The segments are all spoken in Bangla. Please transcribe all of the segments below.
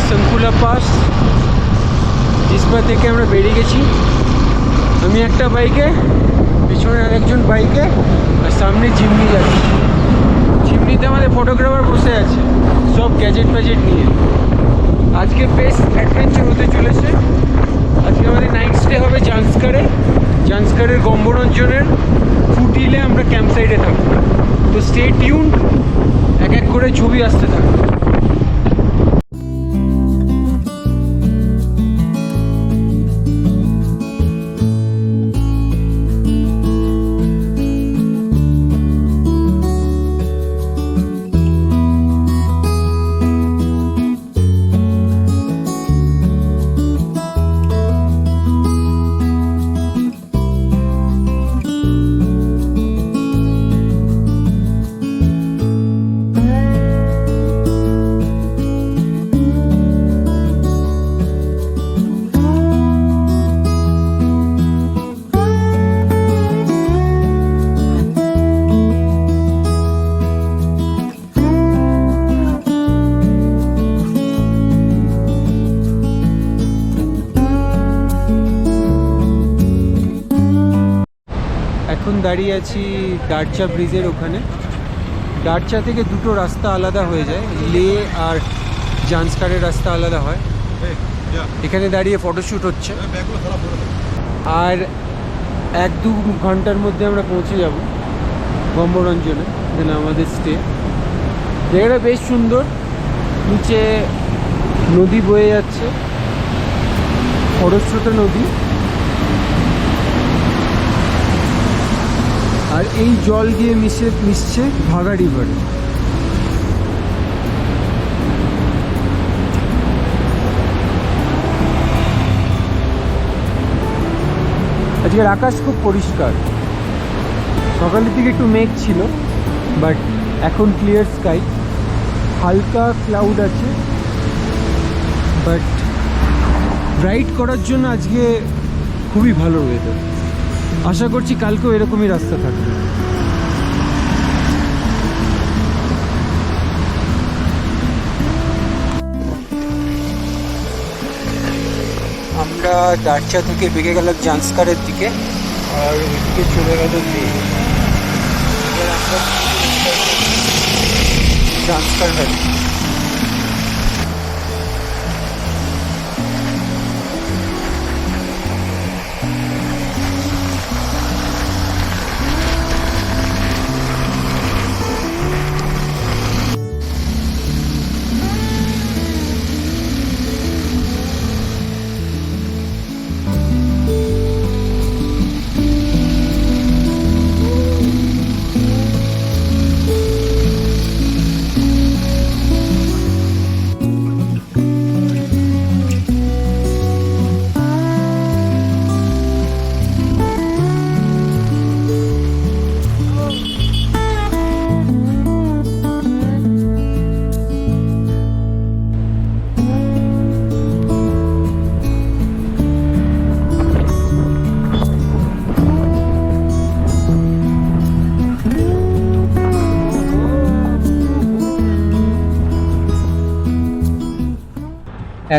শঙ্কুলা পাস। জিসপা থেকে আমরা বেরিয়ে গেছি, আমি একটা বাইকে, পিছনে আরেকজন বাইকে, আর সামনে জিমনি যাচ্ছে। জিমনিতে আমাদের ফটোগ্রাফার বসে আছে, সব গ্যাজেট ফ্যাজেট নিয়ে। আজকে বেশ অ্যাডভেঞ্চার হতে চলেছে। আজকে আমাদের নাইট স্টে হবে জান্সকারে। জান্সকারের গম্বরঞ্জনের ফুটিলে আমরা ক্যাম্প সাইডে থাকবো। তো স্টে টিউন, এক এক করে ছবি আসতে থাকবে। এখন দাঁড়িয়ে আছি দারচা ব্রিজের ওখানে। দারচা থেকে দুটো রাস্তা আলাদা হয়ে যায়, লে আর জান্সকারের রাস্তা আলাদা হয়। এখানে দাঁড়িয়ে ফটোশ্যুট হচ্ছে, আর 1-2 ঘন্টার মধ্যে আমরা পৌঁছে যাব গম্বরঞ্জনে, এখানে আমাদের স্টে। জায়গাটা বেশ সুন্দর, নিচে নদী বয়ে যাচ্ছে, খরস্রোতা নদী। আর এই জল গিয়ে মিশছে ভাগা রিভারে। আজকের আকাশ খুব পরিষ্কার, সকালের দিকে একটু মেঘ ছিল, বাট এখন ক্লিয়ার স্কাই। হালকা ক্লাউড আছে, বাট রাইড করার জন্য আজকে খুবই ভালো ওয়েদার। আশা করছি কালকেও এরকমই রাস্তা থাকবে। আমরা দারচা থেকে বেগে গেলাম জান্সকারের দিকে, আর ওইদিকে চলে গেল জান্সকার ভ্যালি।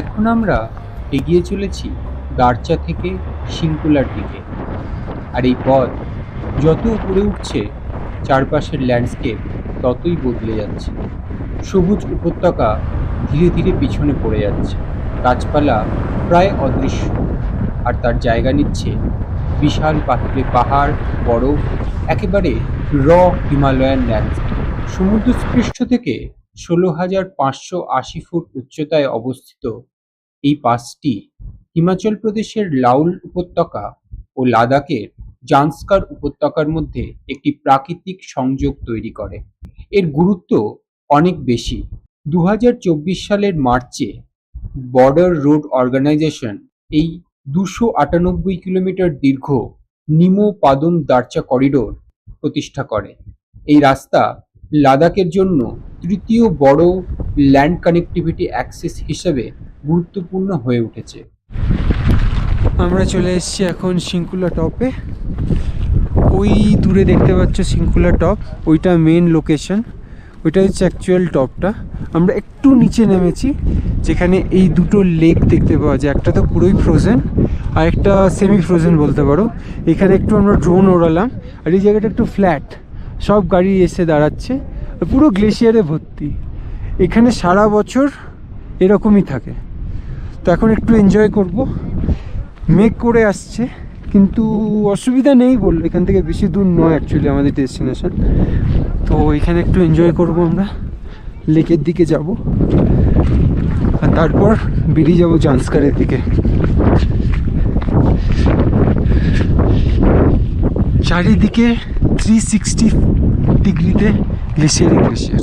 এখন আমরা এগিয়ে চলেছি দারচা থেকে শিঙ্কুলার দিকে। আর এই পথ যত উপরে উঠছে, চারপাশের ল্যান্ডস্কেপ ততই বদলে যাচ্ছে। সবুজ উপত্যকা ধীরে ধীরে পিছনে পড়ে যাচ্ছে, গাছপালা প্রায় অদৃশ্য, আর তার জায়গা নিচ্ছে বিশাল পাথুরে পাহাড়, বরফ, একেবারে হিমালয়ান ল্যান্ডস্কেপ। সমুদ্রপৃষ্ঠ থেকে 16,580 ফুট উচ্চতায় অবস্থিত এই পাসটি হিমাচল প্রদেশের লাউল উপত্যকা ও লাদাখের জান্সকার উপত্যকার মধ্যে একটি প্রাকৃতিক সংযোগ তৈরি করে। এর গুরুত্ব অনেক বেশি। 2024 সালের মার্চে বর্ডার রোড অর্গানাইজেশন এই 298 কিলোমিটার দীর্ঘ নিমো পাদম দারচা করিডোর প্রতিষ্ঠা করে। এই রাস্তা লাদাখের জন্য তৃতীয় বড় ল্যান্ড কানেক্টিভিটি অ্যাক্সেস হিসেবে গুরুত্বপূর্ণ হয়ে উঠেছে। আমরা চলে এসেছি এখন শিঙ্কুলা টপে। ওই দূরে দেখতে পাচ্ছ শিঙ্কুলা টপ, ওইটা মেন লোকেশন। ওইটা হচ্ছে অ্যাকচুয়াল টপটা। আমরা একটু নিচে নেমেছি, যেখানে এই দুটো লেক দেখতে পাওয়া যায়, একটা তো পুরোই ফ্রোজেন আর একটা সেমি ফ্রোজেন বলতে পারো। এখানে একটু আমরা ড্রোন ওড়ালাম, আর এই জায়গাটা একটু ফ্ল্যাট, সব গাড়ি এসে দাঁড়াচ্ছে, পুরো গ্লেশিয়ারে ভর্তি। এখানে সারা বছর এরকমই থাকে। তো এখন একটু এনজয় করব। মেঘ করে আসছে, কিন্তু অসুবিধা নেই বললো, এখান থেকে বেশি দূর নয় অ্যাকচুয়ালি আমাদের ডেস্টিনেশন। তো এখানে একটু এনজয় করব, আমরা লেকের দিকে যাব আর তারপর বেরিয়ে যাব জান্সকারের দিকে। চারিদিকে 360 ডিগ্রিতে গ্লেশিয়ারে গ্লেশিয়ার,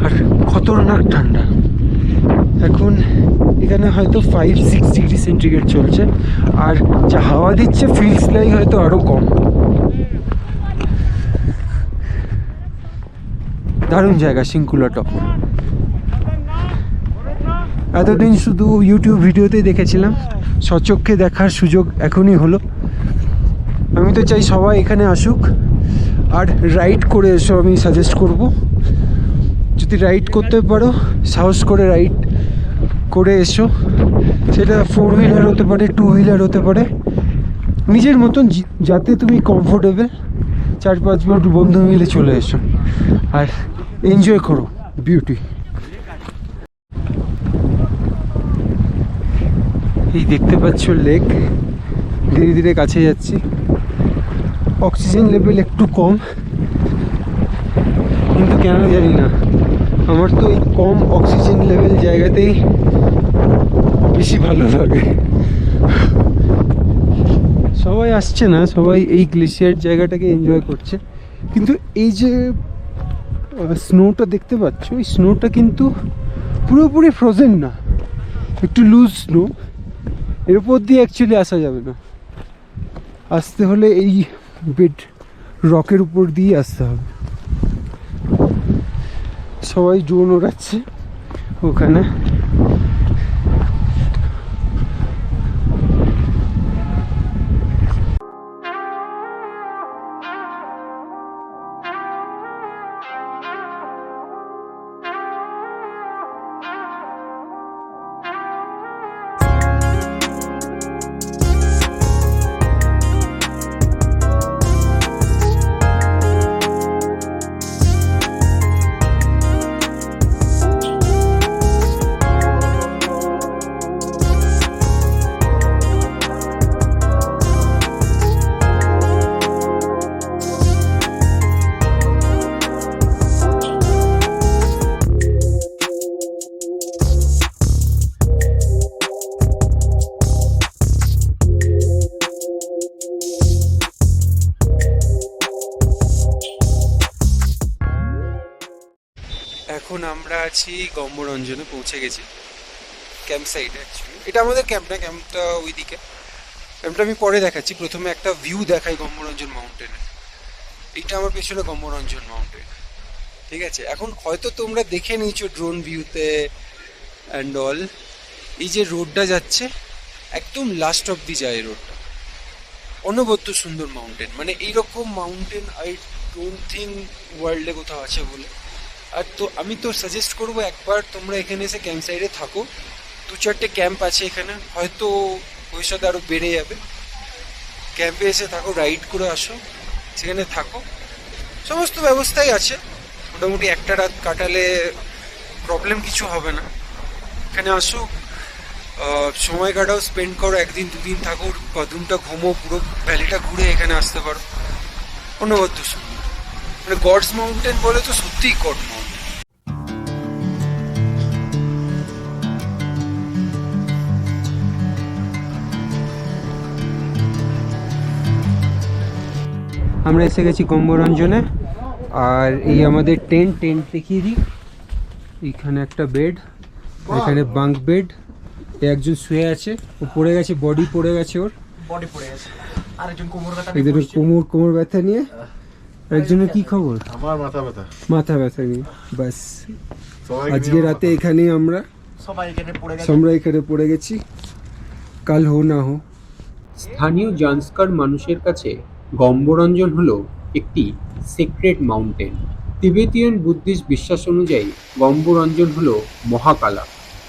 আর খতরনাক ঠান্ডা। এখন এখানে হয়তো 5-6 ডিগ্রি সেন্টিগ্রেড চলছে, আর যা হাওয়া দিচ্ছে ফিলস লাইক হয়তো আরও কম। দারুণ জায়গা শিঙ্কুলা টপ। এতদিন শুধু ইউটিউব ভিডিওতে দেখেছিলাম, স্বচক্ষে দেখার সুযোগ এখনই হলো। আমি তো চাই সবাই এখানে আসুক আর রাইড করে এসো। আমি সাজেস্ট করব, যদি রাইড করতে পারো সাহস করে রাইড করে এসো। সেটা 4 হুইলার হতে পারে, 2 হুইলার হতে পারে, নিজের মতন যাতে তুমি কমফোর্টেবল। 4-5 মিনিট বন্ধু মিলে চলে এসো আর এনজয় করো বিউটি। এই দেখতে পাচ্ছ লেক, ধীরে ধীরে কাছে যাচ্ছি। অক্সিজেন লেভেল একটু কম, কিন্তু কেন জানি না আমার তো এই কম অক্সিজেন লেভেল জায়গাতেই বেশি ভালো লাগে। সবাই আসছে না, সবাই এই গ্লেশিয়ার জায়গাটাকে এনজয় করছে, কিন্তু এই যে স্নোটা দেখতে পাচ্ছ, এই স্নোটা কিন্তু পুরোপুরি ফ্রোজেন না, একটু লুজ স্নো। এর উপর দিয়ে অ্যাকচুয়ালি আসা যাবে না, আসতে হলে এই বেড রকের উপর দিয়ে আসতে হবে। সবাই ড্রোন ওড়াচ্ছে ওখানে। এখন আমরা আছি গম্বরঞ্জনে, পৌঁছে গেছি ক্যাম্প সাইটে। অ্যাকচুয়ালি এটা আমাদের ক্যাম্প না, ক্যাম্পটা ওইদিকে। ক্যাম্পটা আমি পরে দেখাচ্ছি, প্রথমে একটা ভিউ দেখাই গম্বরঞ্জন মাউন্টেনে। এইটা আমার পেছনে গম্বরঞ্জন মাউন্টেন, ঠিক আছে। এখন হয়তো তোমরা দেখে নিয়েছো ড্রোন ভিউতে অ্যান্ড অল, এই যে রোডটা যাচ্ছে একদম লাস্ট অফ দি যায় রোডটা। অনবদ্য সুন্দর মাউন্টেন, মানে এইরকম মাউন্টেন আই ডোন্ট থিঙ্ক ওয়ার্ল্ডে কোথাও আছে বলে। আর তো আমি তো সাজেস্ট করবো একবার তোমরা এখানে এসে ক্যাম্প সাইডে থাকো। 2-4টে ক্যাম্প আছে এখানে, হয়তো ভবিষ্যতে আরও বেড়ে যাবে। ক্যাম্পে এসে থাকো, রাইড করে আসো, সেখানে থাকো, সমস্ত ব্যবস্থাই আছে। মোটামুটি একটা রাত কাটালে প্রবলেম কিছু হবে না। এখানে আসো, সময় কাটাও, স্পেন্ড করো, 1-2 দিন থাকো, কদিনটা ঘুমো, পুরো ভ্যালিটা ঘুরে এখানে আসতে পারো। অনবদ্য সুন্দর, মানে গডস মাউন্টেন বলে তো সত্যিই গড মাউন্টেন। আমরা এসে গেছি গম্বরঞ্জনে, আর এই আমাদের টেন্ট দেখিয়ে দিই। এইখানে একটা বেড, এখানে বাঙ্ক বেড, একজন শুয়ে আছে, ও পড়ে গেছে, বডি পড়ে গেছে, ওর বডি পড়ে গেছে। আরেকজন কোমর ব্যথা নিয়ে। একজনের কি খবর? আমার মাথা ব্যথা নিয়ে। বাস আজকে রাতে এখানেই আমরা সবাই এখানে পড়ে গেছি, কাল হো না হো। স্থানীয় জান্সকার মানুষের কাছে গম্বরঞ্জন হলো একটি সিক্রেট মাউন্টেন। তিবেতীয়ান বুদ্ধিস্ট বিশ্বাস অনুযায়ী গম্বরঞ্জন হল মহাকালা,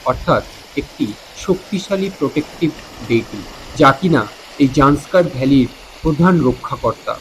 অর্থাৎ একটি শক্তিশালী প্রোটেক্টিভ ডেইটি, যা কিনা এই জান্সকার ভ্যালির প্রধান রক্ষাকর্তা।